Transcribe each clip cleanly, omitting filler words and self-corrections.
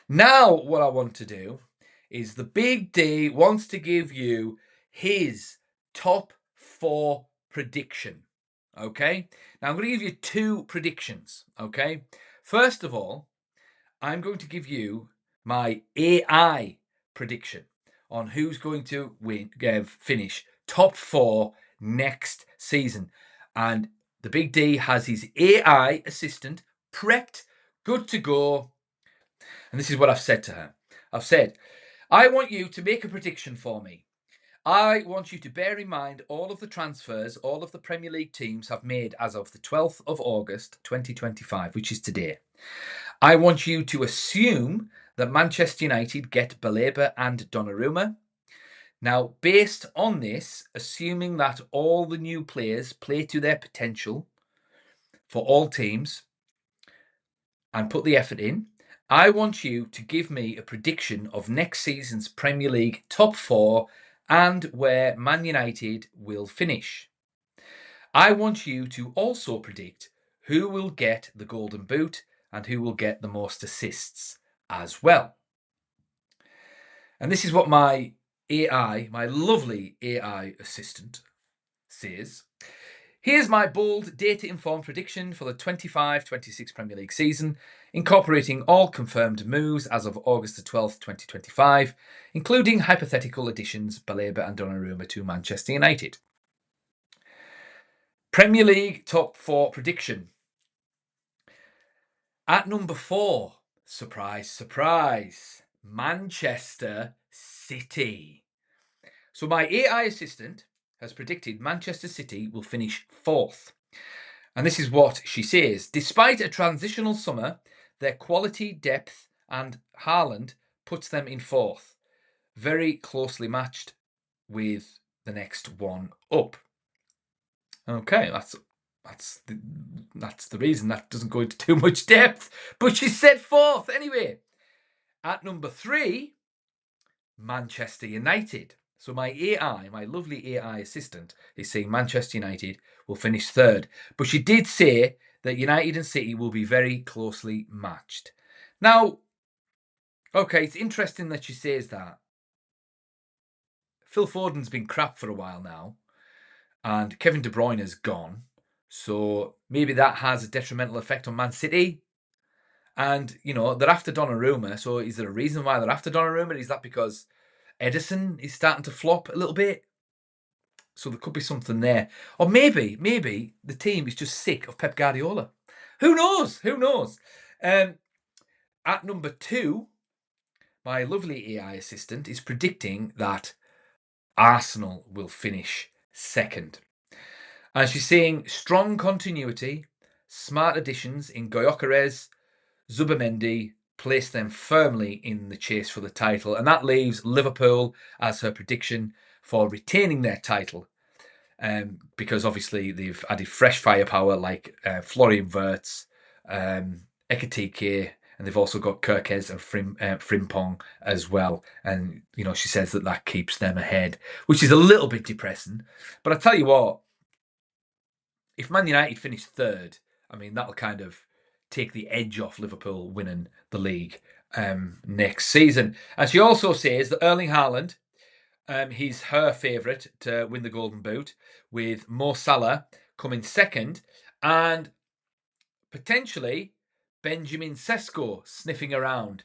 Now, what I want to do is the Big D wants to give you his top four prediction. Okay. Now, I'm going to give you two predictions. Okay. First of all, I'm going to give you my AI prediction on who's going to finish top four next season. And the Big D has his AI assistant prepped, good to go. And this is what I've said to her. I've said, I want you to make a prediction for me. I want you to bear in mind all of the transfers all of the Premier League teams have made as of the 12th of August 2025, which is today. I want you to assume that Manchester United get Baleba and Donnarumma. Now, based on this, assuming that all the new players play to their potential for all teams and put the effort in, I want you to give me a prediction of next season's Premier League top four and where Man United will finish. I want you to also predict who will get the Golden Boot and who will get the most assists as well. And this is what my AI, my lovely AI assistant, says. Here's my bold, data-informed prediction for the 25-26 Premier League season, incorporating all confirmed moves as of August the 12th, 2025, including hypothetical additions Baleba and Donnarumma to Manchester United. Premier League top four prediction. At number 4, surprise, surprise, Manchester City. So my AI assistant has predicted Manchester City will finish 4th. And this is what she says. Despite a transitional summer, their quality, depth, and Haaland puts them in 4th. Very closely matched with the next one up. Okay, that's the reason. That doesn't go into too much depth. But she said 4th anyway. At number 3, Manchester United. So my AI, my lovely AI assistant, is saying Manchester United will finish 3rd. But she did say that United and City will be very closely matched. Now, okay, it's interesting that she says that. Phil Foden's been crap for a while now, and Kevin De Bruyne is gone. So maybe that has a detrimental effect on Man City. And, they're after Donnarumma. So is there a reason why they're after Donnarumma? Is that because Edison is starting to flop a little bit? So there could be something there. Or maybe the team is just sick of Pep Guardiola. Who knows? Who knows? At number 2, my lovely AI assistant is predicting that Arsenal will finish 2nd. And she's saying strong continuity, smart additions in Gyökeres, Zubimendi place them firmly in the chase for the title. And that leaves Liverpool as her prediction for retaining their title. Because obviously they've added fresh firepower like Florian Wirtz, Ekitike, and they've also got Kirkes and Frimpong as well. And, she says that keeps them ahead, which is a little bit depressing. But I tell you what, if Man United finish 3rd, I mean, that'll kind of take the edge off Liverpool winning the league next season. And she also says that Erling Haaland, he's her favourite to win the Golden Boot, with Mo Salah coming 2nd, and potentially Benjamin Šeško sniffing around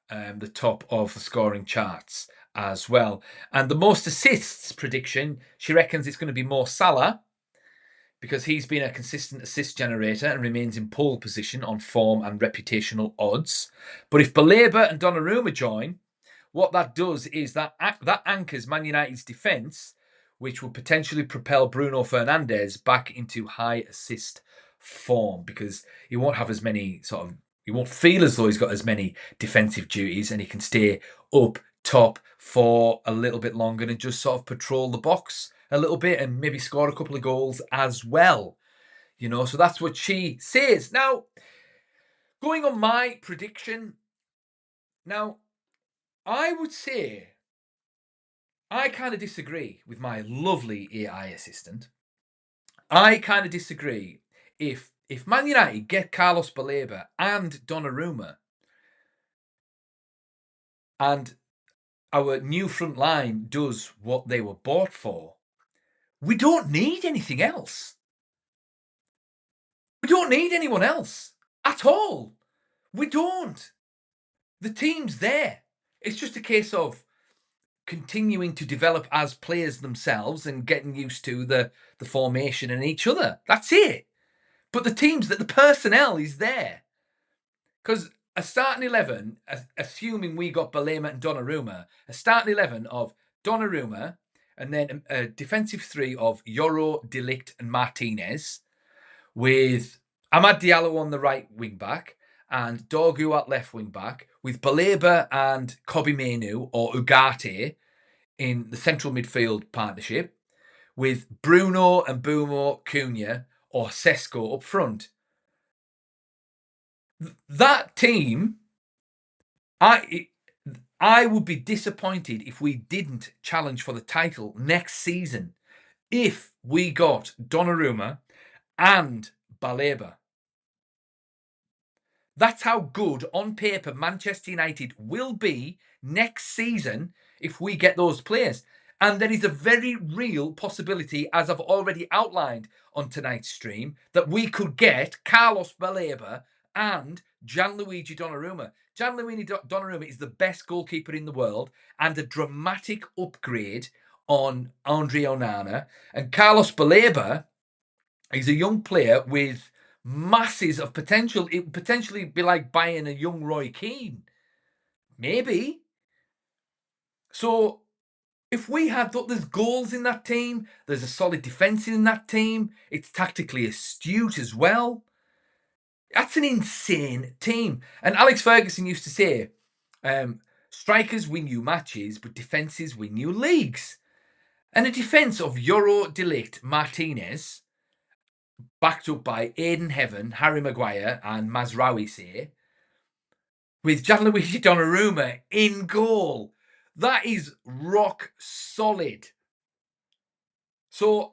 the top of the scoring charts as well. And the most assists prediction, she reckons it's going to be Mo Salah, because he's been a consistent assist generator and remains in pole position on form and reputational odds. But if Baleba and Donnarumma join, what that does is that anchors Man United's defence, which will potentially propel Bruno Fernandes back into high assist form, because he won't have as many he won't feel as though he's got as many defensive duties, and he can stay up top for a little bit longer and just sort of patrol the box a little bit and maybe score a couple of goals as well. So that's what she says. Now, going on my prediction, now, I would say I kind of disagree with my lovely AI assistant. I kind of disagree. If Man United get Carlos Baleba and Donnarumma, and our new front line does what they were bought for, we don't need anything else. We don't need anyone else at all. We don't. The team's there. It's just a case of continuing to develop as players themselves and getting used to the formation and each other. That's it. But the personnel is there. Because a starting 11, assuming we got Baleba and Donnarumma, a starting 11 of Donnarumma and then a defensive three of Yoro, De Ligt and Martinez, with Amad Diallo on the right wing back and Dorgu at left wing back, with Baleba and Kobe Mainoo or Ugarte in the central midfield partnership, with Bruno and Bumo Cunha or Šeško up front. That team, I would be disappointed if we didn't challenge for the title next season if we got Donnarumma and Baleba. That's how good on paper Manchester United will be next season if we get those players. And there is a very real possibility, as I've already outlined on tonight's stream, that we could get Carlos Baleba and Gianluigi Donnarumma. Gianluigi Donnarumma is the best goalkeeper in the world and a dramatic upgrade on Andre Onana. And Carlos Baleba is a young player with masses of potential. It would potentially be like buying a young Roy Keane. Maybe. So if we had thought there's goals in that team, there's a solid defence in that team, it's tactically astute as well. That's an insane team. And Alex Ferguson used to say, strikers win you matches, but defences win you leagues. And a defence of Yoro, De Ligt, Martinez, backed up by Aidan Heaven, Harry Maguire, and Mazraoui, say, with Gianluigi Donnarumma in goal. That is rock solid. So,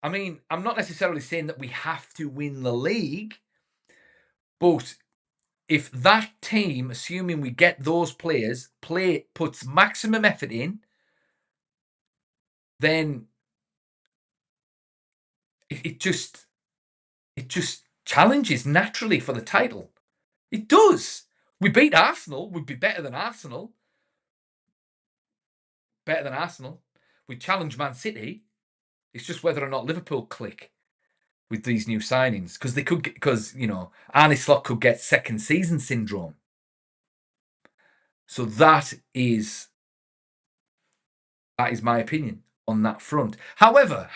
I mean, I'm not necessarily saying that we have to win the league, but if that team, assuming we get those players, puts maximum effort in, then it just challenges naturally for the title. It does. We beat Arsenal. We'd be better than Arsenal. Better than Arsenal. We challenge Man City. It's just whether or not Liverpool click with these new signings, because they could, because Arne Slot could get second season syndrome. So that is my opinion on that front. However,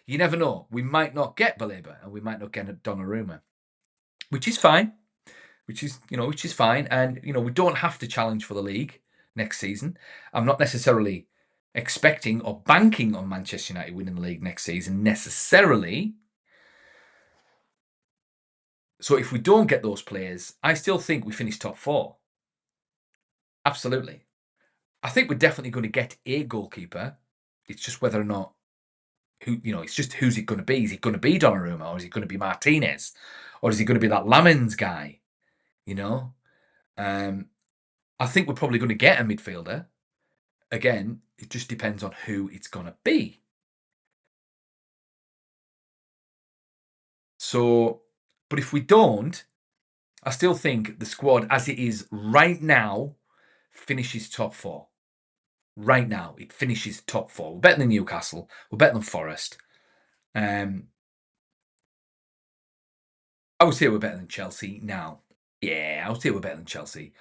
you never know. We might not get Baleba and we might not get Donnarumma, which is fine. Which is fine. And we don't have to challenge for the league next season. I'm not necessarily expecting or banking on Manchester United winning the league next season necessarily. So if we don't get those players, I still think we finish top 4. Absolutely. I think we're definitely going to get a goalkeeper. It's just whether or not it's just who's it going to be? Is it going to be Donnarumma or is it going to be Martinez? Or is it going to be that Lamens guy? I think we're probably going to get a midfielder. Again, it just depends on who it's going to be. So, but if we don't, I still think the squad as it is right now finishes top 4. Right now, it finishes top 4. We're better than Newcastle. We're better than Forest. I would say we're better than Chelsea now. Yeah, I would say we're better than Chelsea.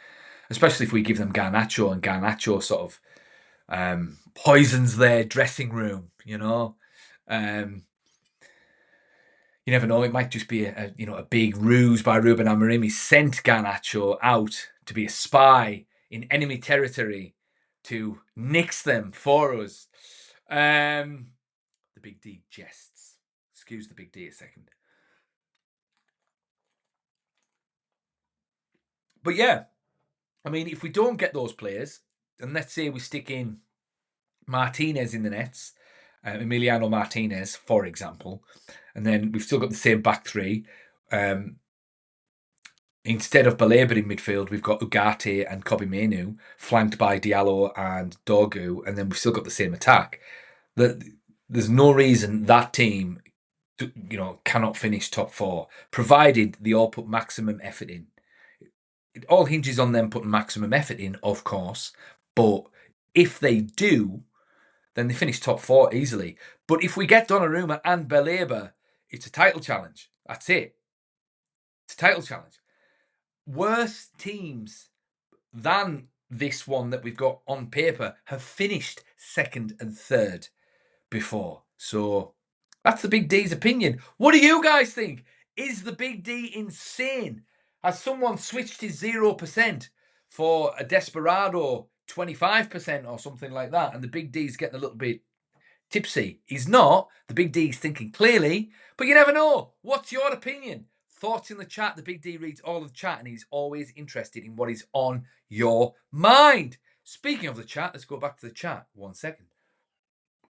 Especially if we give them Garnacho, and Garnacho sort of poisons their dressing room, You never know. It might just be a big ruse by Ruben Amorim. He sent Garnacho out to be a spy in enemy territory to nix them for us. The Big D jests. Excuse the Big D a second. But yeah, I mean, if we don't get those players, and let's say we stick in Martinez in the nets, Emiliano Martinez, for example, and then we've still got the same back three. Instead of Baleba in midfield, we've got Ugarte and Kobbie Mainoo, flanked by Diallo and Dogu, and then we've still got the same attack. There's no reason that team, cannot finish top 4, provided they all put maximum effort in. It all hinges on them putting maximum effort in, of course, but if they do, then they finish top 4 easily. But if we get Donnarumma and Baleba, it's a title challenge. That's it. It's a title challenge. Worse teams than this one that we've got on paper have finished second and third before. So that's the Big D's opinion. What do you guys think? Is the Big D insane? Has someone switched his 0% for a Desperado 25% or something like that? And the Big D's getting a little bit tipsy. He's not. The Big D's thinking clearly, but you never know. What's your opinion? Thoughts in the chat. The Big D reads all of the chat and he's always interested in what is on your mind. Speaking of the chat, let's go back to the chat 1 second.